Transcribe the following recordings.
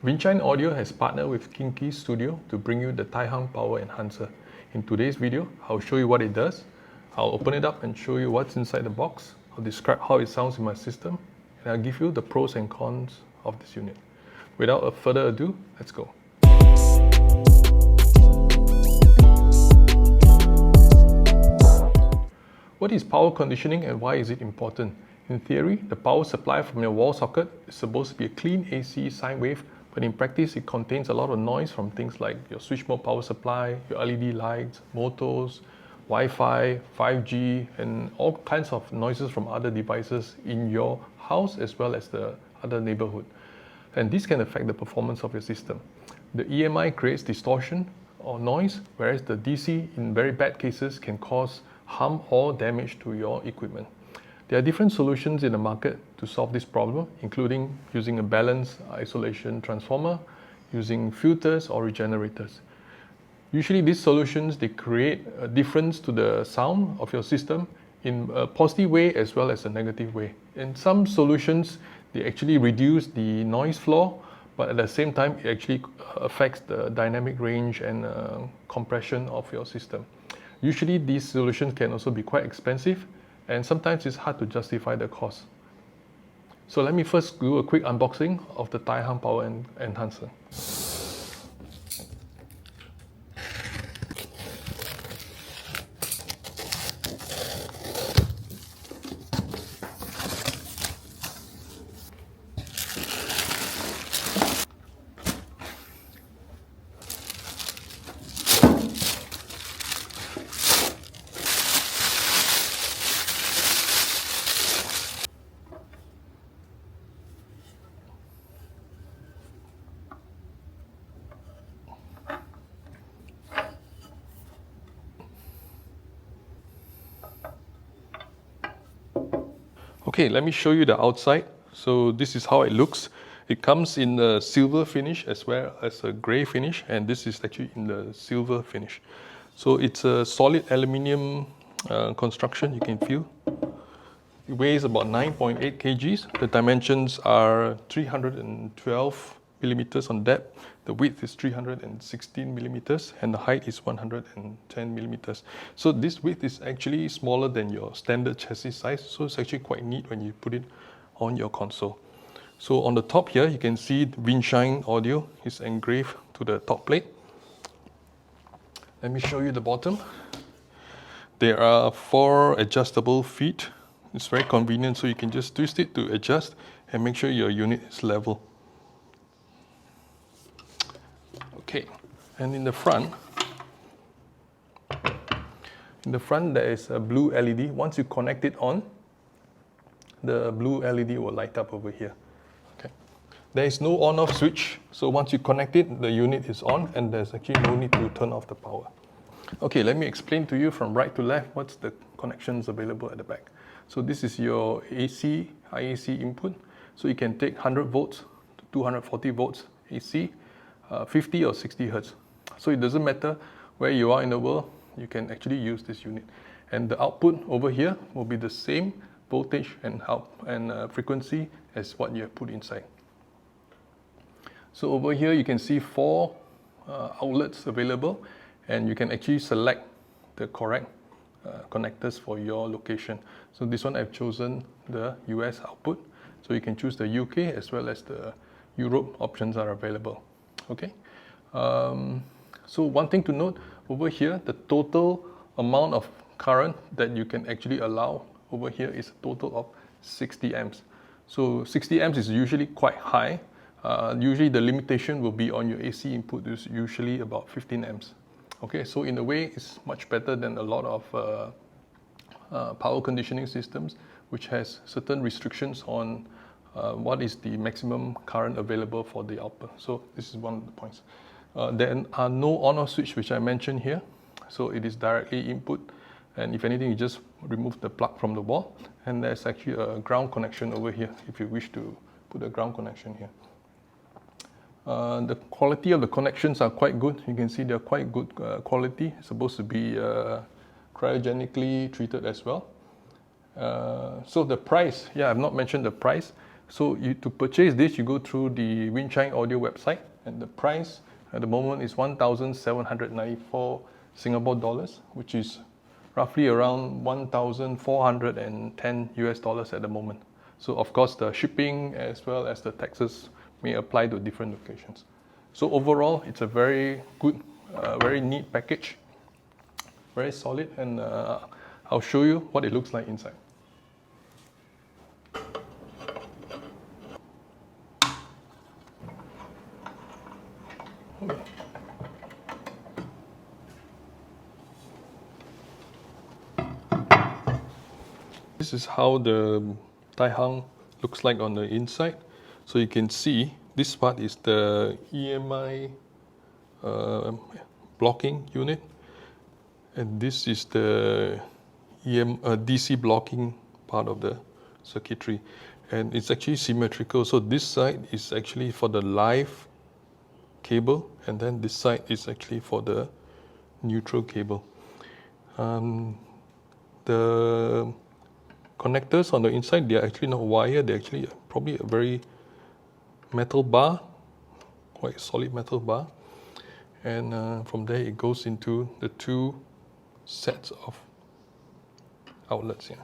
Vinshine Audio has partnered with KINKI Studio to bring you the Tai Hang Power Enhancer. In today's video, I'll show you what it does. I'll open it up and show you what's inside the box. I'll describe how it sounds in my system, and I'll give you the pros and cons of this unit. Without further ado, let's go. What is power conditioning and why is it important? In theory, the power supply from your wall socket is supposed to be a clean AC sine wave, but in practice it contains a lot of noise from things like your switch mode power supply, your LED lights, motors, Wi-Fi, 5G, and all kinds of noises from other devices in your house as well as the other neighborhood. And this can affect the performance of your system. The EMI creates distortion or noise, whereas the DC in very bad cases can cause harm or damage to your equipment. There are different solutions in the market to solve this problem, including using a balanced isolation transformer, using filters or regenerators. Usually these solutions, they create a difference to the sound of your system in a positive way as well as a negative way. In some solutions, they actually reduce the noise floor, but at the same time, it actually affects the dynamic range and compression of your system. Usually these solutions can also be quite expensive, and sometimes it's hard to justify the cost. So let me first do a quick unboxing of the Tai Hang Power Enhancer. Okay, let me show you the outside. So this is how it looks. It comes in a silver finish as well as a grey finish, and this is actually in the silver finish. So it's a solid aluminium construction, you can feel. It weighs about 9.8 kgs. The dimensions are 312 millimeters on depth. The width is 316 millimeters and the height is 110 millimeters. So this width is actually smaller than your standard chassis size. So it's actually quite neat when you put it on your console. So on the top here, you can see Vinshine Audio is engraved to the top plate. Let me show you the bottom. There are 4 adjustable feet. It's very convenient, so you can just twist it to adjust and make sure your unit is level. Okay, and in the front there is a blue LED. Once you connect it on, the blue LED will light up over here. Okay. There is no on-off switch, so once you connect it, the unit is on and there's actually no need to turn off the power. Okay, let me explain to you from right to left what's the connections available at the back. So this is your AC, IAC input. So you can take 100 volts to 240 volts AC, 50 or 60 hertz. So it doesn't matter where you are in the world, you can actually use this unit. And the output over here will be the same voltage and frequency as what you have put inside. So over here you can see 4 outlets available, and you can actually select the correct connectors for your location. So this one I've chosen the US output, so you can choose the UK as well as the Europe options are available. Okay. So one thing to note over here, the total amount of current that you can actually allow over here is a total of 60 amps. So 60 amps is usually quite high. Usually the limitation will be on your AC input is usually about 15 amps. Okay, so in a way, it's much better than a lot of power conditioning systems, which has certain restrictions on what is the maximum current available for the output. So this is one of the points. There are no on-off switch, which I mentioned here. So it is directly input, and if anything, you just remove the plug from the wall, and there's actually a ground connection over here if you wish to put a ground connection here. The quality of the connections are quite good. You can see they're quite good quality. It's supposed to be cryogenically treated as well. So the price, I've not mentioned the price. So to purchase this, you go through the Vinshine Audio website, and the price at the moment is 1,794 Singapore dollars, which is roughly around 1,410 US dollars at the moment. So of course the shipping as well as the taxes may apply to different locations. So overall, it's a very good, very neat package, very solid, and I'll show you what it looks like inside. This is how the Tai Hang looks like on the inside. So you can see this part is the EMI blocking unit, and this is the DC blocking part of the circuitry, and it's actually symmetrical. So this side is actually for the live cable, and then this side is actually for the neutral cable. The connectors on the inside, they are actually not wire, they're actually probably a very metal bar, quite solid metal bar, and from there it goes into the two sets of outlets here.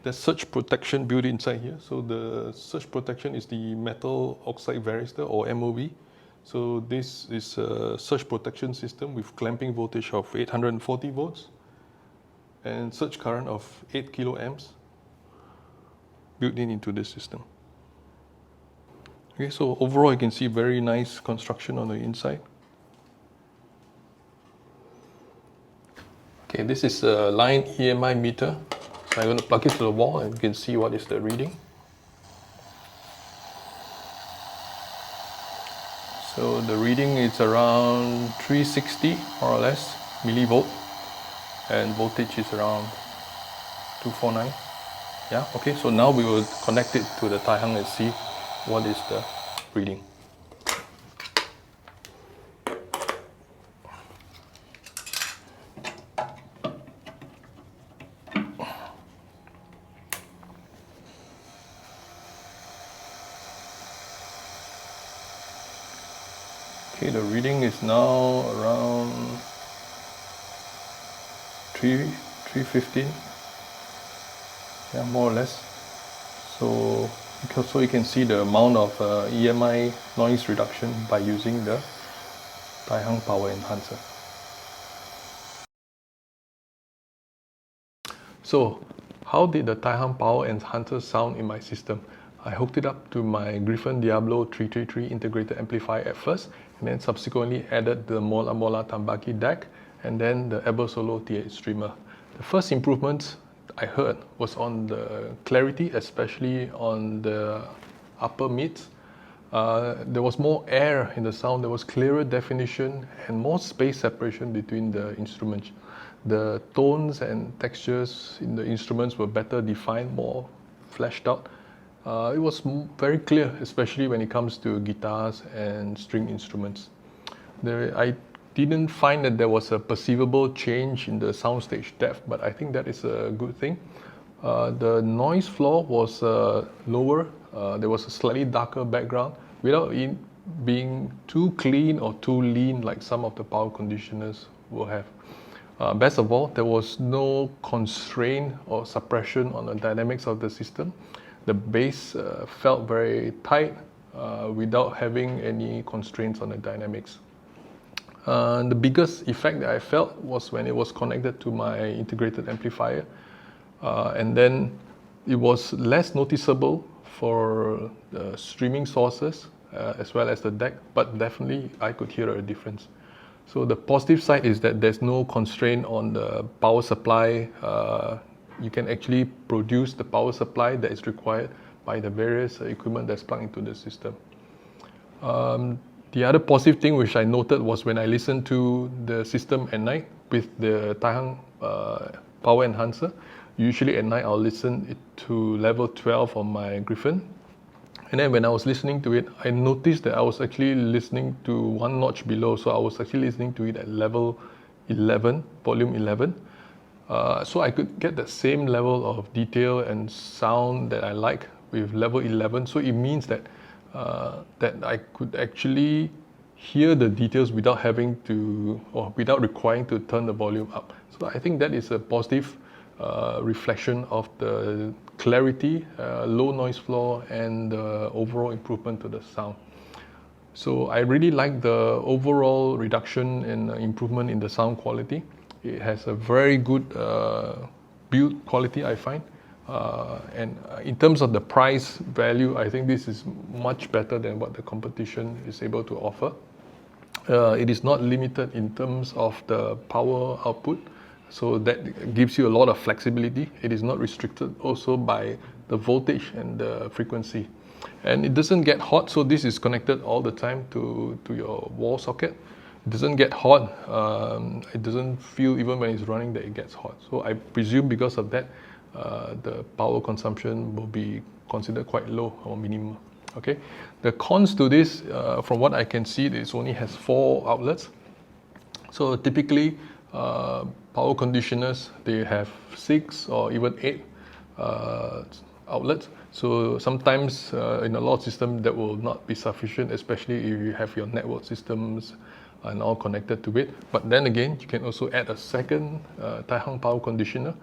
There's surge protection built inside here. So the surge protection is the metal oxide varistor, or MOV. So this is a surge protection system with clamping voltage of 840 volts and surge current of 8 kiloamps built into this system. Okay, so overall you can see very nice construction on the inside. Okay, this is a line EMI meter. So I'm going to plug it to the wall and you can see what is the reading. So the reading is around 360 more or less millivolt, and voltage is around 249. Yeah, okay, so now we will connect it to the Tai Hang and see what is the reading. Okay, the reading is now around 315, yeah, more or less. So you can see the amount of EMI noise reduction by using the Tai Hang Power Enhancer. So how did the Tai Hang Power Enhancer sound in my system? I hooked it up to my Griffon Diablo 333 integrated amplifier at first, and then subsequently added the Mola Mola Tambaki DAC and then the Eber Solo T8 streamer. The first improvement I heard was on the clarity, especially on the upper mids. There was more air in the sound, there was clearer definition and more space separation between the instruments. The tones and textures in the instruments were better defined, more fleshed out. It was very clear, especially when it comes to guitars and string instruments. I didn't find that there was a perceivable change in the soundstage depth, but I think that is a good thing. The noise floor was lower. There was a slightly darker background without it being too clean or too lean like some of the power conditioners will have. Best of all, there was no constraint or suppression on the dynamics of the system. The bass felt very tight without having any constraints on the dynamics. The biggest effect that I felt was when it was connected to my integrated amplifier, and then it was less noticeable for the streaming sources as well as the DAC, but definitely I could hear a difference. So the positive side is that there's no constraint on the power supply. You can actually produce the power supply that is required by the various equipment that's plugged into the system. The other positive thing which I noted was when I listened to the system at night with the Tai Hang Power Enhancer. Usually at night I'll listen it to level 12 on my Griffon. And then when I was listening to it, I noticed that I was actually listening to one notch below. So I was actually listening to it at level 11, volume 11. So I could get the same level of detail and sound that I like with level 11. So it means that that I could actually hear the details without having to, or without requiring to turn the volume up. So I think that is a positive reflection of the clarity, low noise floor, and the overall improvement to the sound. So I really like the overall reduction and improvement in the sound quality. It has a very good build quality, I find. And in terms of the price value, I think this is much better than what the competition is able to offer. It is not limited in terms of the power output, so that gives you a lot of flexibility. It is not restricted also by the voltage and the frequency. And it doesn't get hot, so this is connected all the time to your wall socket. It doesn't get hot, it doesn't feel even when it's running that it gets hot. So I presume because of that, the power consumption will be considered quite low or minimal. Okay, the cons to this, from what I can see, it only has 4 outlets. So typically, power conditioners, they have 6 or even 8 outlets. So sometimes in a lot of systems that will not be sufficient, especially if you have your network systems and all connected to it. But then again, you can also add a second Tai Hang power conditioner,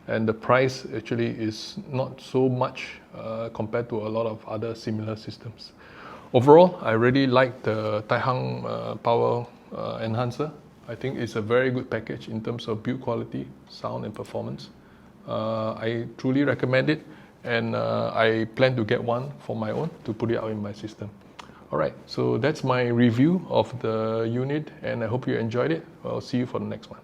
and the price actually is not so much compared to a lot of other similar systems. Overall, I really like the Tai Hang Power Enhancer. I think it's a very good package in terms of build quality, sound, and performance. I truly recommend it, and I plan to get one for my own to put it out in my system. Alright, so that's my review of the unit, and I hope you enjoyed it. I'll see you for the next one.